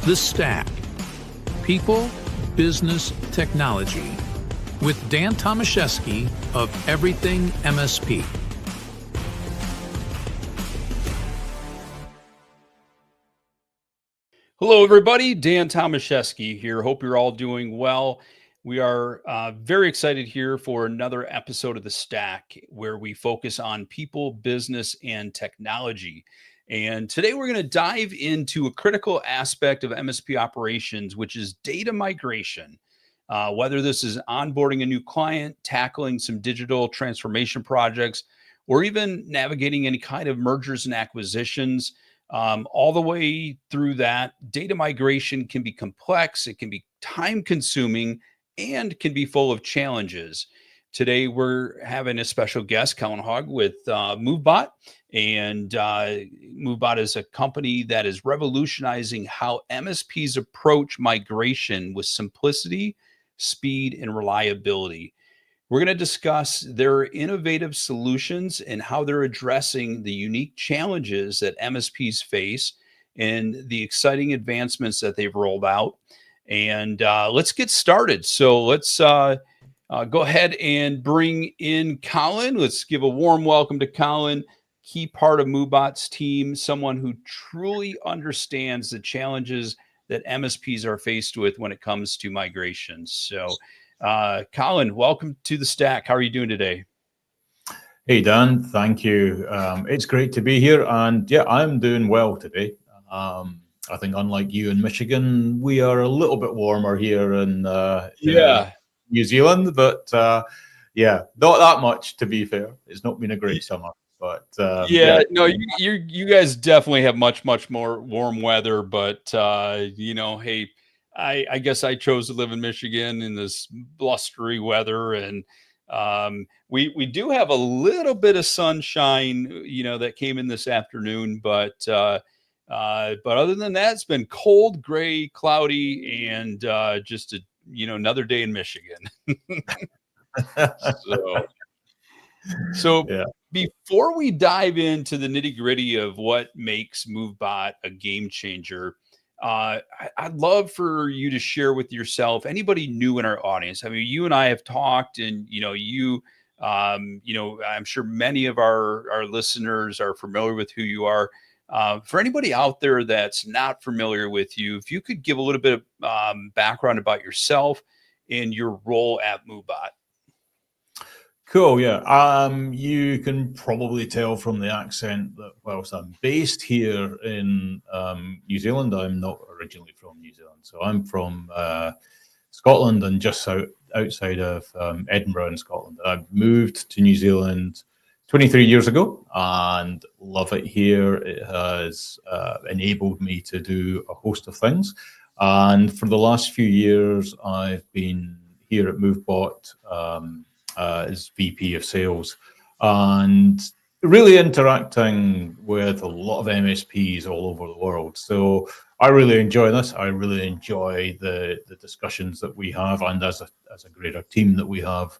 The Stack. People, Business, Technology. With Dan Tomaszewski of Everything MSP. Hello, everybody. Dan Tomaszewski here. Hope you're all doing well. We are very excited here for another episode of The Stack, where we focus on people, business, and technology. And today we're going to dive into a critical aspect of MSP operations, which is data migration. Whether this is onboarding a new client, tackling some digital transformation projects, or even navigating any kind of mergers and acquisitions. All the way through that, data migration can be complex, it can be time consuming, and can be full of challenges. Today, we're having a special guest, Colin with MoveBot. And MoveBot is a company that is revolutionizing how MSPs approach migration with simplicity, speed, and reliability. We're going to discuss their innovative solutions and how they're addressing the unique challenges that MSPs face and the exciting advancements that they've rolled out. And let's get started. So let's go ahead and bring in Colin. Let's give a warm welcome to Colin, key part of MoveBot's team, someone who truly understands the challenges that MSPs are faced with when it comes to migrations. So Colin, welcome to The Stack. How are you doing today? Hey, Dan. Thank you. It's great to be here. And yeah, I'm doing well today. I think unlike you in Michigan, we are a little bit warmer here in New Zealand, but yeah, not that much, to be fair. It's not been a great summer. But no, you guys definitely have much more warm weather. But hey, I guess I chose to live in Michigan in this blustery weather, and we do have a little bit of sunshine, that came in this afternoon. But other than that, it's been cold, gray, cloudy, and just another day in Michigan. So yeah. Before we dive into the nitty gritty of what makes MoveBot a game changer, I'd love for you to share with yourself, anybody new in our audience. I mean, you and I have talked, and I'm sure many of our listeners are familiar with who you are. For anybody out there that's not familiar with you, if you could give a little bit of background about yourself and your role at MoveBot. Cool, yeah. You can probably tell from the accent that whilst I'm based here in New Zealand, I'm not originally from New Zealand. So I'm from Scotland and just outside of Edinburgh in Scotland. I moved to New Zealand 23 years ago and love it here. It has enabled me to do a host of things. And for the last few years, I've been here at MoveBot as VP of sales, and really interacting with a lot of MSPs all over the world. So I really enjoy this. I really enjoy the discussions that we have, and as a greater team that we have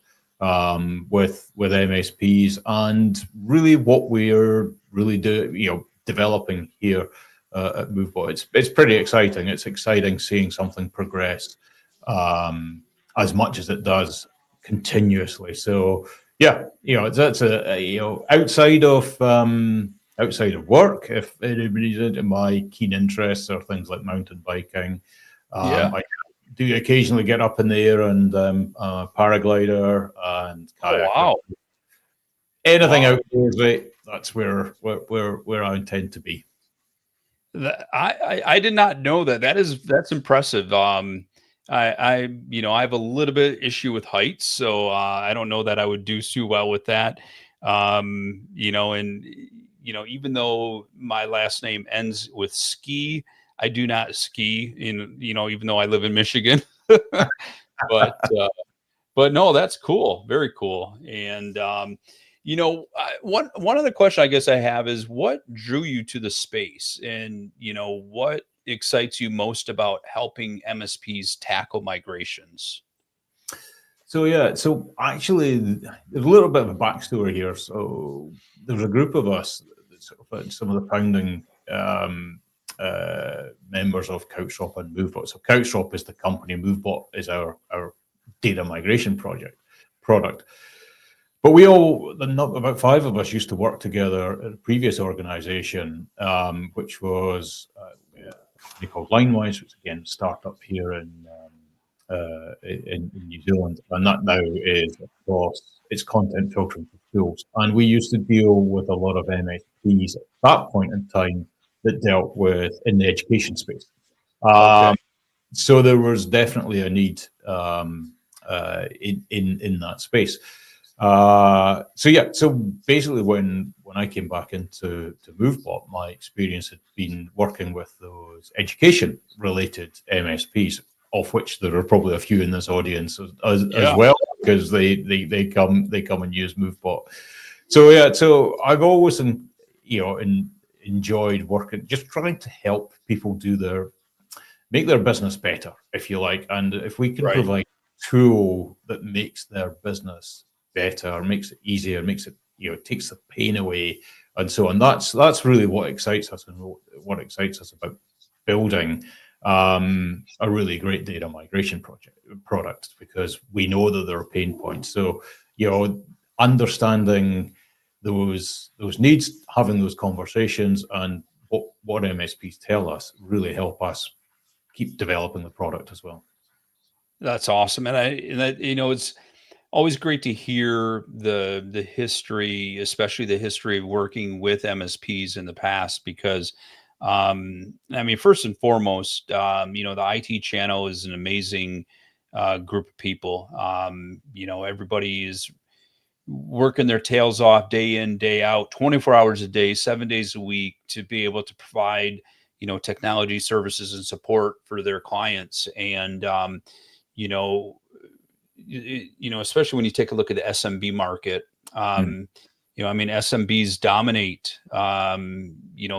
with MSPs, and really what we're really developing here at MoveBot. It's pretty exciting. It's exciting seeing something progress as much as it does continuously. So yeah, that's outside of work, if anybody's into my keen interests or things like mountain biking, I do occasionally get up in the air and paraglider and kayak. Oh, wow. Anything outdoorsy, that's where I intend to be. I did not know that. That's impressive. I have a little bit issue with heights, so I don't know that I would do too well with that. Even though my last name ends with ski, I do not ski even though I live in Michigan, but no, that's cool. Very cool. And, one other question I guess I have is, what drew you to the space, and, what excites you most about helping MSPs tackle migrations? So actually, there's a little bit of a backstory here. So there's a group of us, some of the founding members of CouchSwap and MoveBot. So CouchSwap is the company, MoveBot is our data migration product. But we all, about 5 of us, used to work together at a previous organization, which was a company called Linewise, which again, a startup here in New Zealand, and that now is across its content filtering tools. And we used to deal with a lot of MSPs at that point in time that dealt with in the education space. Okay. So there was definitely a need in that space. So basically, when I came back into MoveBot, my experience had been working with those education-related MSPs, of which there are probably a few in this audience as well, because they come and use MoveBot. So I've always enjoyed working, just trying to help people make their business better, if you like, and if we can provide a tool that makes their business better, makes it easier, makes it, takes the pain away, and so on. That's really what excites us, and what excites us about building a really great data migration product, because we know that there are pain points. So, understanding those needs, having those conversations, and what MSPs tell us really help us keep developing the product as well. That's awesome. It's always great to hear the history, especially the history of working with MSPs in the past, because first and foremost, the IT channel is an amazing group of people. Everybody is working their tails off day in, day out, 24 hours a day, 7 days a week, to be able to provide, technology services and support for their clients. And, especially when you take a look at the SMB market, SMBs dominate,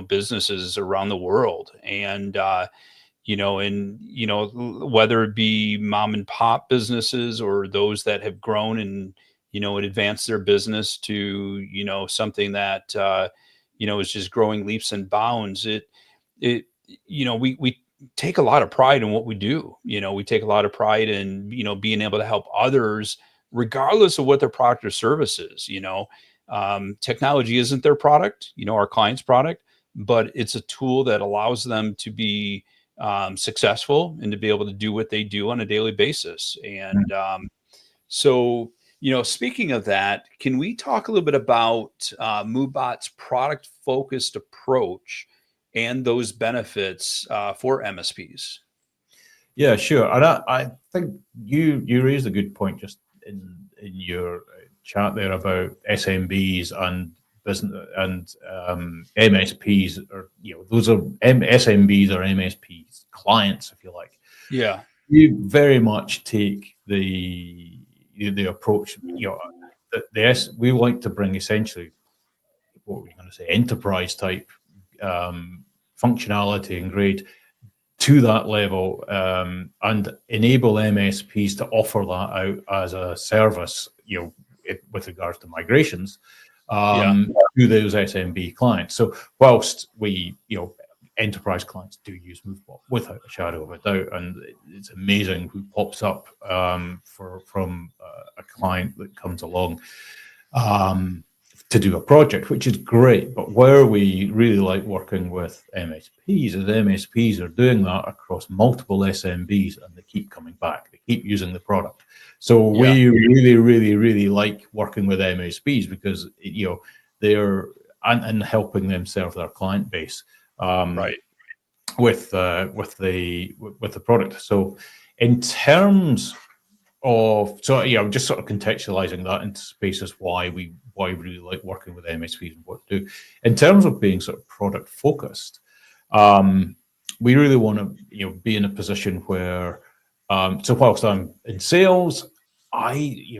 businesses around the world. And, whether it be mom and pop businesses or those that have grown and, advanced their business to, something that, is just growing leaps and bounds. We take a lot of pride in what we do. We take a lot of pride in, being able to help others, regardless of what their product or service is. Technology isn't their product, our client's product, but it's a tool that allows them to be successful and to be able to do what they do on a daily basis. And so, speaking of that, can we talk a little bit about MoveBot's product-focused approach and those benefits for MSPs? Yeah, sure. And I think you raised a good point just in your chat there about SMBs and business and MSPs, or those are SMBs or MSPs clients, if you like. Yeah, we very much take the approach. We like to bring essentially what we're going to say enterprise type functionality and grade to that level, and enable MSPs to offer that out as a service, with regards to migrations to those SMB clients. So whilst we, enterprise clients do use MoveBot without a shadow of a doubt, and it's amazing who pops up from a client that comes along to do a project, which is great. But where we really like working with MSPs is MSPs are doing that across multiple SMBs, and they keep coming back. They keep using the product. So we really, really, really like working with MSPs, because they're and helping them serve their client base with the product. So in terms of, I'm just sort of contextualizing that into spaces why we really like working with MSPs and what to do. In terms of being sort of product focused, we really want to be in a position where so whilst I'm in sales, we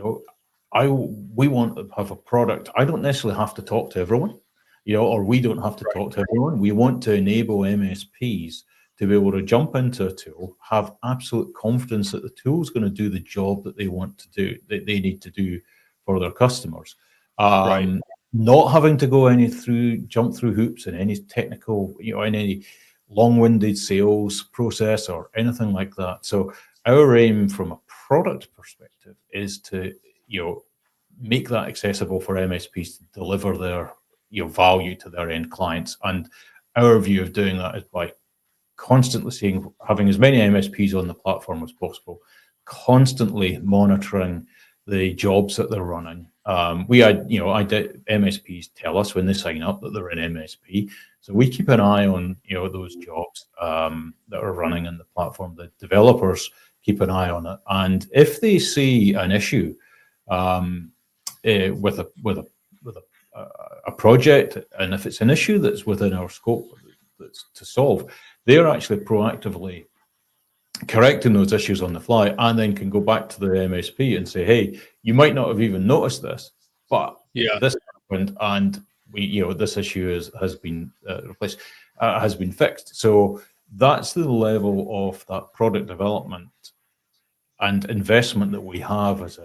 want to have a product. I don't necessarily have to talk to everyone, or we don't have to talk to everyone. We want to enable MSPs to be able to jump into a tool, have absolute confidence that the tool is going to do the job that they want to do, that they need to do for their customers. Not having to go jump through hoops and any technical, in any long-winded sales process or anything like that. So our aim from a product perspective is to, make that accessible for MSPs to deliver their, value to their end clients. And our view of doing that is by constantly having as many MSPs on the platform as possible, constantly monitoring the jobs that they're running. MSPs tell us when they sign up that they're an MSP, so we keep an eye on those jobs that are running in the platform. The developers keep an eye on it, and if they see an issue with a project, and if it's an issue that's within our scope that's to solve, they're actually proactively correcting those issues on the fly, and then can go back to the MSP and say, hey, you might not have even noticed this, but this happened, and this issue has been replaced, has been fixed. So that's the level of that product development and investment that we have as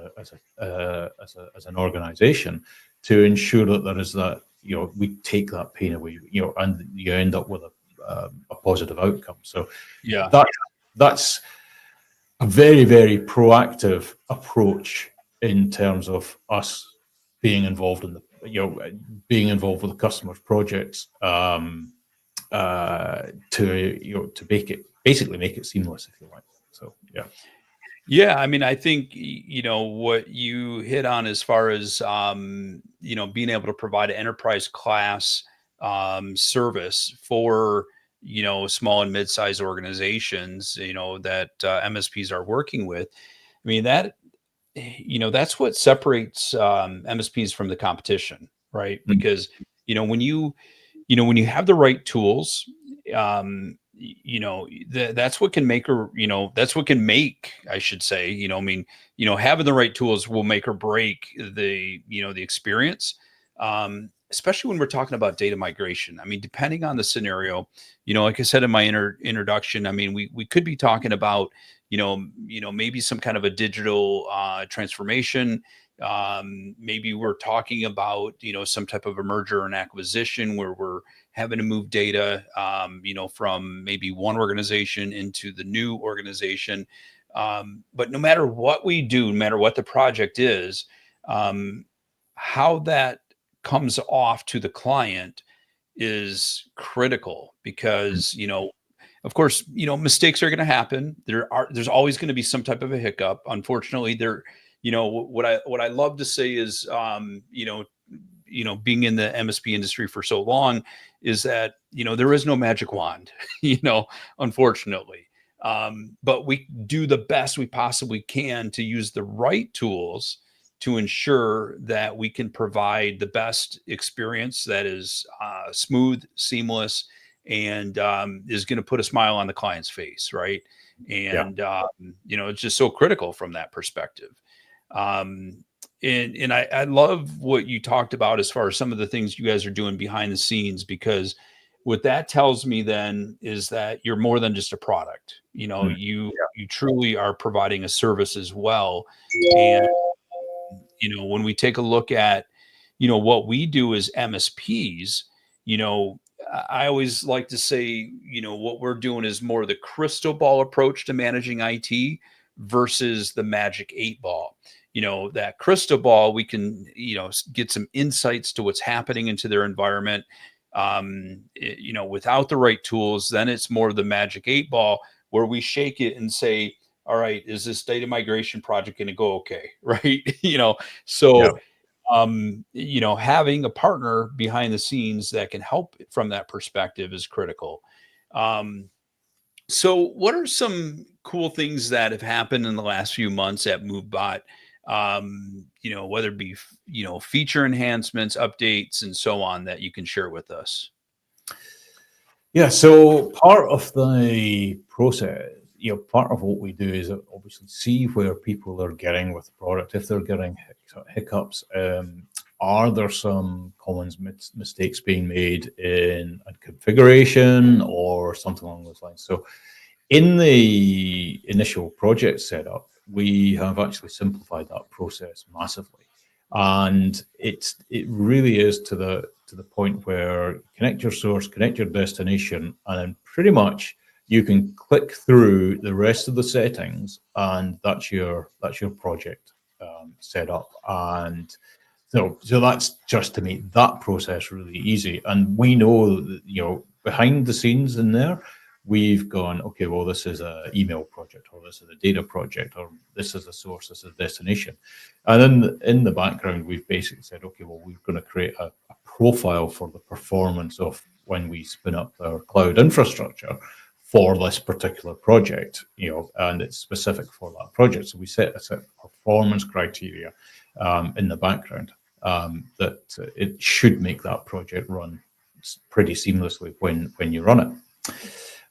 an organization, to ensure that there is that, we take that pain away, and you end up with a positive outcome. So that's a very, very proactive approach in terms of us being involved in being involved with the customer's projects, to basically make it seamless, if you like. So Yeah, I mean, I think what you hit on as far as being able to provide an enterprise class service for small and mid-sized organizations that MSPs are working with. I mean, that's what separates MSPs from the competition, right? Mm-hmm. Because when you have the right tools, that's what can make, or that's what can make, I should say, I mean, having the right tools will make or break the experience, especially when we're talking about data migration. I mean, depending on the scenario, like I said in my introduction, I mean, we could be talking about maybe some kind of a digital transformation. Maybe we're talking about some type of a merger and acquisition where we're having to move data from maybe one organization into the new organization. But no matter what we do, no matter what the project is, how that comes off to the client is critical, because of course, mistakes are going to happen. There's always going to be some type of a hiccup. Unfortunately, what I love to say is, being in the MSP industry for so long, is that, there is no magic wand, unfortunately. But we do the best we possibly can to use the right tools to ensure that we can provide the best experience that is smooth, seamless, and is going to put a smile on the client's face, right? And it's just so critical from that perspective. And I love what you talked about as far as some of the things you guys are doing behind the scenes, because what that tells me then is that you're more than just a product. You truly are providing a service as well. And when we take a look at what we do as MSPs, I always like to say, what we're doing is more the crystal ball approach to managing IT versus the magic 8-ball. That crystal ball, we can, get some insights to what's happening into their environment. Without the right tools, then it's more the magic 8-ball, where we shake it and say, all right, is this data migration project going to go okay? Right. Having a partner behind the scenes that can help from that perspective is critical. So what are some cool things that have happened in the last few months at MoveBot? Whether it be, feature enhancements, updates, and so on, that you can share with us. Yeah, so part of the process, part of what we do is obviously see where people are getting with the product. If they're getting hiccups, are there some common mistakes being made in a configuration or something along those lines? So in the initial project setup, we have actually simplified that process massively. And it really is to the to the point where connect your source, connect your destination, and then pretty much you can click through the rest of the settings, and that's your project set up. And so that's just to make that process really easy. And we know that, behind the scenes in there, we've gone, okay, well, this is an email project, or this is a data project, or this is a source, this is a destination. And then in the background, we've basically said, okay, well, we're going to create a profile for the performance of when we spin up our cloud infrastructure for this particular project, and it's specific for that project. So we set a set of performance criteria in the background that it should make that project run pretty seamlessly when you run it.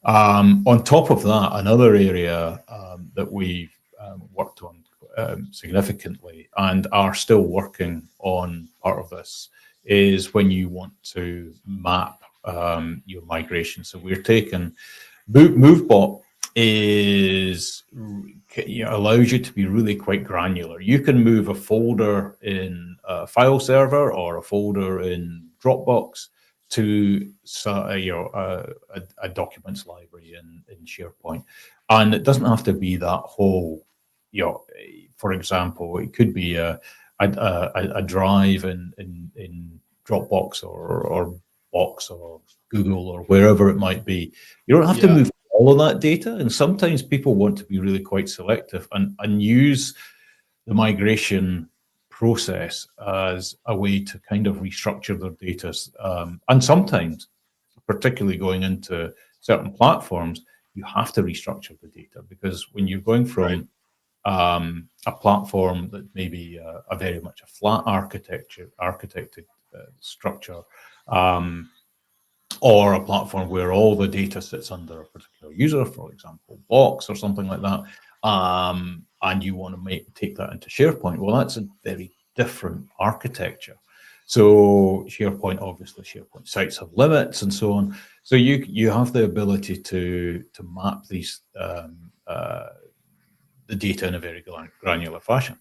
On top of that, another area that we've worked on significantly and are still working on part of this is when you want to map your migration. So we're taking MoveBot allows you to be really quite granular. You can move a folder in a file server or a folder in Dropbox to a documents library in SharePoint, and it doesn't have to be that whole. For example, it could be a drive in Dropbox or Box or Google or wherever it might be. You don't have to move all of that data, and sometimes people want to be really quite selective and use the migration process as a way to kind of restructure their data. And sometimes, particularly going into certain platforms, you have to restructure the data, because when you're going from a platform that may be a very much a flat architected structure, or a platform where all the data sits under a particular user, for example, Box or something like that, and you want to take that into SharePoint, well, that's a very different architecture. So obviously SharePoint sites have limits and so on. So you have the ability to map these the data in a very granular fashion.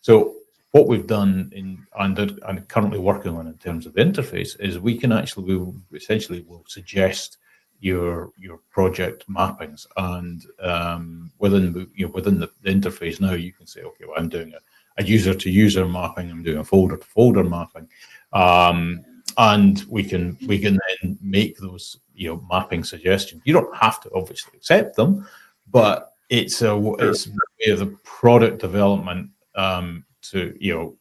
So what we've done and currently working on in terms of the interface is we essentially will suggest your project mappings, and within the interface now you can say, okay, well, I'm doing a user to user mapping, I'm doing a folder to folder mapping, and we can then make those mapping suggestions. You don't have to obviously accept them, but it's a way of the product development to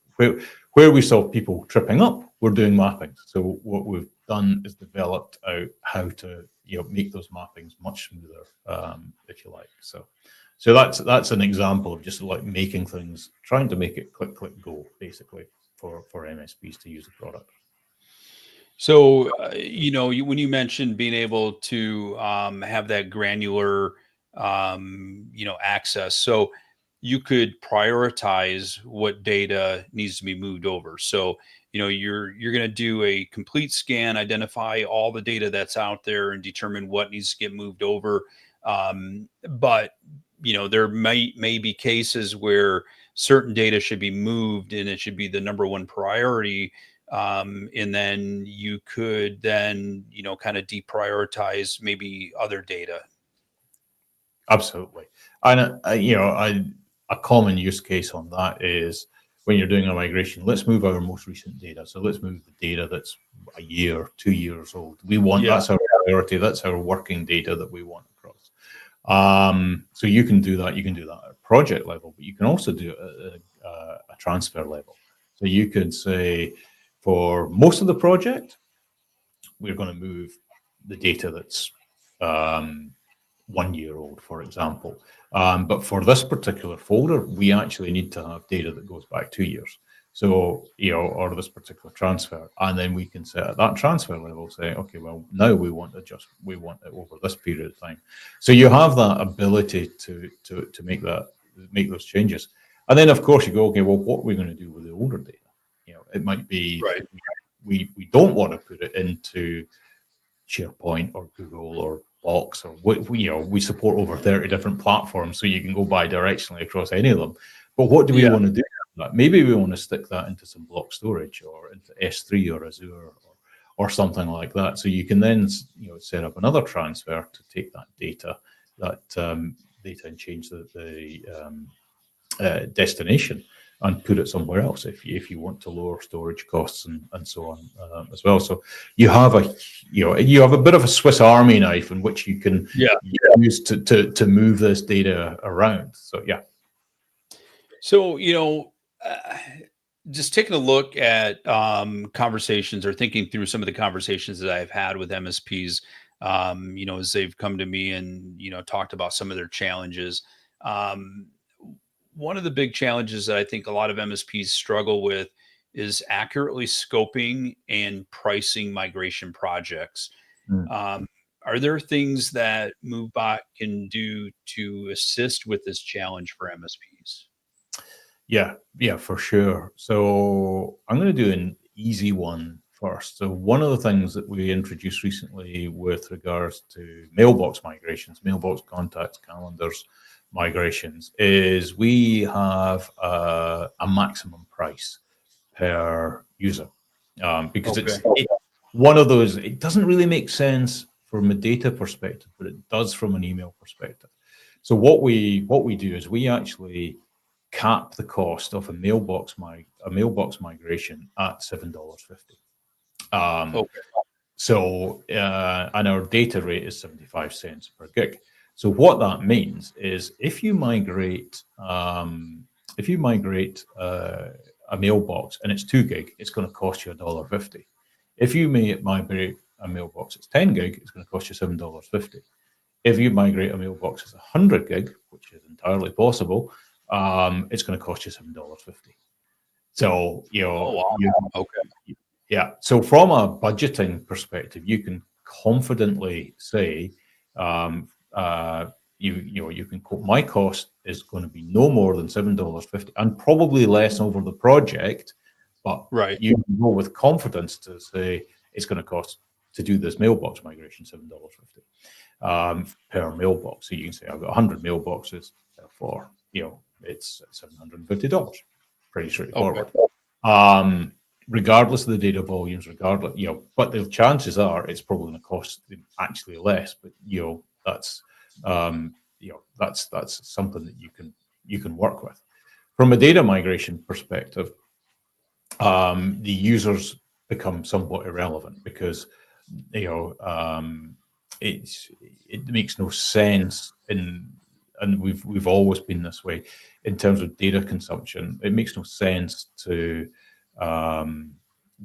where we saw people tripping up, we're doing mappings. So what we've done is developed out how to make those mappings much smoother, if you like. So that's an example of just like making things, trying to make it click go, basically for MSPs to use the product. So when you mentioned being able to have that granular access, so you could prioritize what data needs to be moved over. So you're going to do a complete scan, identify all the data that's out there, and determine what needs to get moved over. But there may be cases where certain data should be moved, and it should be the number one priority. And then you could then kind of deprioritize maybe other data. Absolutely. And a common use case on that is when you're doing a migration, let's move our most recent data. So let's move the data that's a year, 2 years old. That's our priority. That's our working data that we want across. So you can do that. You can do that at a project level, but you can also do it at a transfer level. So you could say, for most of the project, we're going to move the data that's 1 year old, for example. But for this particular folder, we actually need to have data that goes back 2 years. So, or this particular transfer. And then we can set at that transfer level, say, okay, well, now we want it over this period of time. So you have that ability to make those changes. And then of course you go, okay, well, what are we going to do with the older data? It might be we don't want to put it into SharePoint or Google or Box, or we support over 30 different platforms, so you can go bi-directionally across any of them. But what do we want to do with that? Maybe we want to stick that into some block storage or into S3 or Azure or something like that. So you can then set up another transfer to take that data and change the destination and put it somewhere else if you want to lower storage costs and so on as well. So you have a bit of a Swiss Army knife in which you can use to move this data around. So yeah. So just taking a look at conversations or thinking through some of the conversations that I've had with MSPs, as they've come to me and talked about some of their challenges. One of the big challenges that I think a lot of MSPs struggle with is accurately scoping and pricing migration projects. Are there things that MoveBot can do to assist with this challenge for MSPs? Yeah, for sure. So I'm going to do an easy one first. So one of the things that we introduced recently with regards to mailbox migrations, mailbox contacts, calendars, migrations, is we have a maximum price per user because it's one of those. It doesn't really make sense from a data perspective, but it does from an email perspective. So what we do is we actually cap the cost of a mailbox migration at $7.50. So and our data rate is 75 cents per gig. So what that means is if you migrate a mailbox and it's 2 gig, it's going to cost you $1.50. If you migrate a mailbox that's 10 gig, it's going to cost you $7.50. If you migrate a mailbox that's 100 gig, which is entirely possible, it's going to cost you $7.50. So yeah. So from a budgeting perspective, you can confidently say, you can quote, my cost is going to be no more than $7.50 and probably less over the project, but you can go with confidence to say it's going to cost to do this mailbox migration $7.50 per mailbox. So you can say I've got 100 mailboxes, therefore it's $750. Pretty straightforward. Regardless of the data volumes, but the chances are it's probably going to cost actually less. But that's something that you can work with. From a data migration perspective, the users become somewhat irrelevant because it makes no sense and we've always been this way in terms of data consumption. It makes no sense to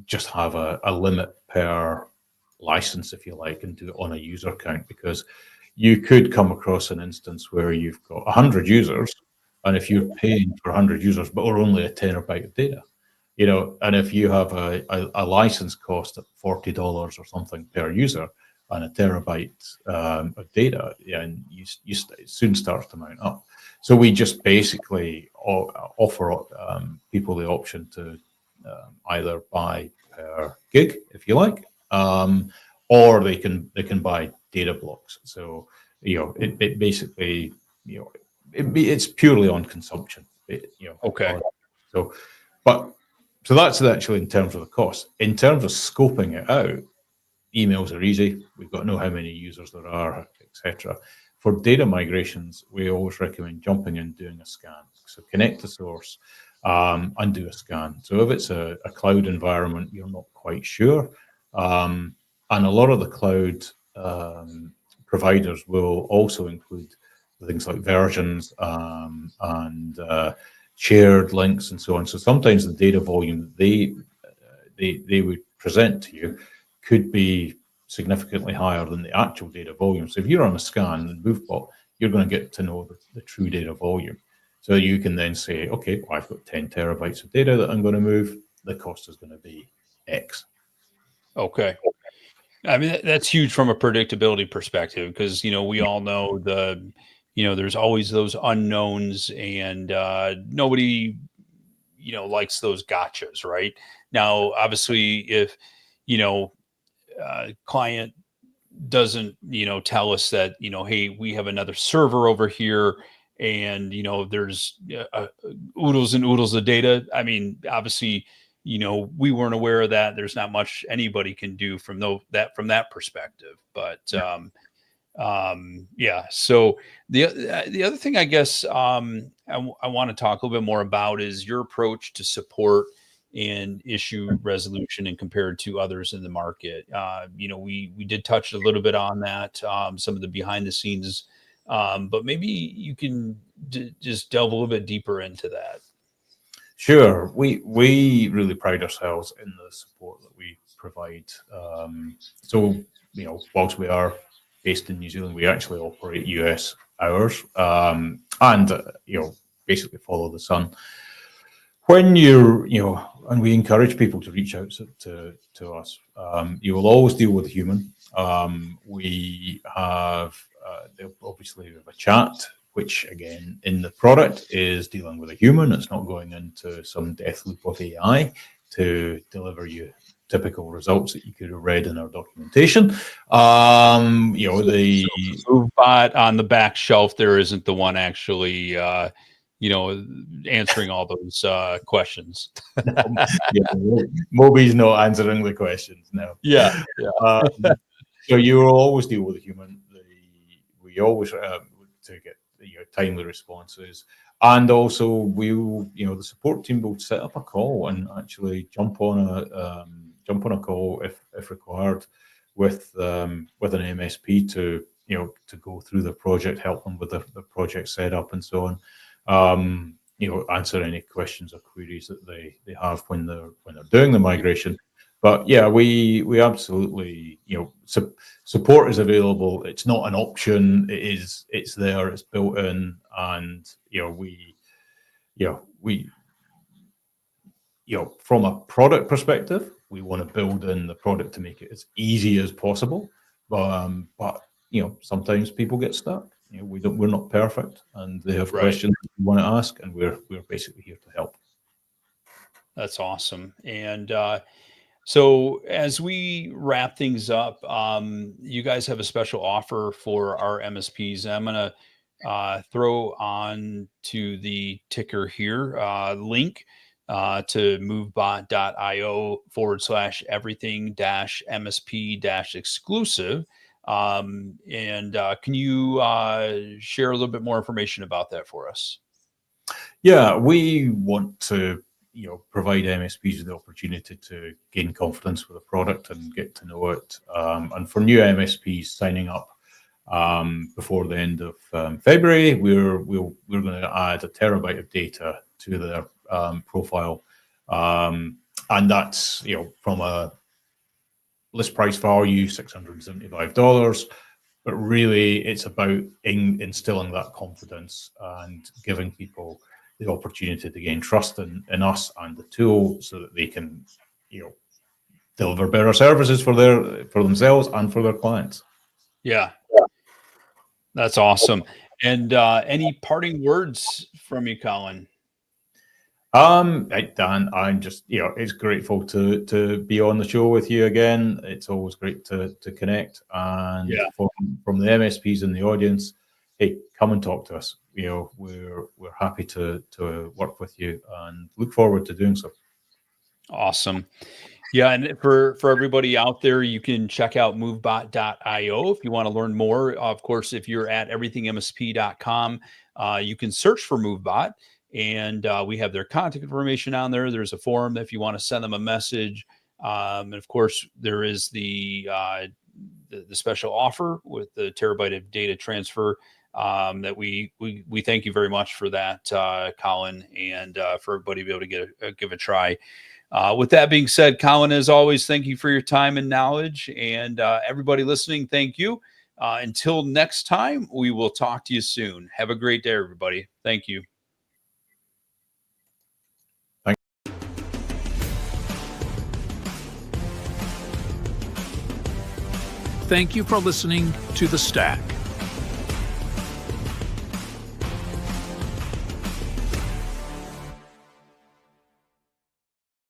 just have a limit per license, if you like, and do it on a user count, because you could come across an instance where you've got 100 users, and if you're paying for 100 users, but we're only a terabyte of data, and if you have a license cost of $40 or something per user and a terabyte of data, and you soon starts to mount up. So we just basically offer people the option to either buy per gig, if you like, or they can buy data blocks. So it basically it's purely on consumption. So that's actually in terms of the cost. In terms of scoping it out, emails are easy. We've got to know how many users there are, etc. For data migrations, we always recommend jumping in, doing a scan. So connect to source and do a scan. So if it's a cloud environment, you're not quite sure. And a lot of the cloud providers will also include things like versions and shared links and so on. So sometimes the data volume they would present to you could be significantly higher than the actual data volume. So if you're on a scan in MoveBot, you're going to get to know the true data volume. So you can then say, okay, well, I've got 10 terabytes of data that I'm going to move. The cost is going to be X. Okay. I mean, that's huge from a predictability perspective, because, we all know there's always those unknowns, and nobody, likes those gotchas, right? Now, obviously, if, client doesn't, tell us that, hey, we have another server over here and, there's oodles and oodles of data. I mean, obviously, we weren't aware of that. There's not much anybody can do from that perspective. But yeah. So the other thing, I guess, I want to talk a little bit more about is your approach to support and issue resolution and compared to others in the market. We did touch a little bit on that, some of the behind the scenes, but maybe you can just delve a little bit deeper into that. Sure. We really pride ourselves in the support that we provide. So, whilst we are based in New Zealand, we actually operate US hours, and basically follow the sun. When and we encourage people to reach out to us. You will always deal with a human. We have obviously we have a chat, which again in the product is dealing with a human. It's not going into some death loop of AI to deliver you typical results that you could have read in our documentation. The MoveBot on the back shelf there isn't the one actually answering all those questions. Moby's not answering the questions now. Yeah. So you will always deal with a human. We always to get timely responses, and also the support team will set up a call and actually jump on a call if required with an MSP to go through the project, help them with the project setup and so on. Answer any questions or queries that they have when they're doing the migration. But yeah, we absolutely, support is available. It's not an option. It's there. It's built in, and from a product perspective, we want to build in the product to make it as easy as possible. But sometimes people get stuck. We're not perfect, and they have questions we want to ask, and we're basically here to help. That's awesome. And so as we wrap things up, you guys have a special offer for our MSPs. I'm going to throw on to the ticker here link to movebot.io/everything MSP exclusive. And can you share a little bit more information about that for us? Yeah, we want to provide MSPs with the opportunity to gain confidence with the product and get to know it. And for new MSPs signing up before the end of February, we're going to add 1 terabyte of data to their profile, and that's from a list price value $675. But really, it's about instilling that confidence and giving people the opportunity to gain trust in us and the tool, so that they can, deliver better services for themselves and for their clients. Yeah, that's awesome. And any parting words from you, Colin? Dan, I'm just, it's grateful to be on the show with you again. It's always great to connect, and from the MSPs in the audience, hey, come and talk to us. We're happy to work with you and look forward to doing so. Awesome. Yeah, and for everybody out there, you can check out movebot.io if you want to learn more. Of course, if you're at everythinmsp.com, you can search for MoveBot, and we have their contact information on there. There's a forum if you want to send them a message. And of course, there is the special offer with the terabyte of data transfer that we thank you very much for that, Colin, and for everybody to be able to give a try. With that being said, Colin, as always, thank you for your time and knowledge, and everybody listening, thank you. Until next time, we will talk to you soon. Have a great day, everybody. Thank you. Thank you for listening to The Stack.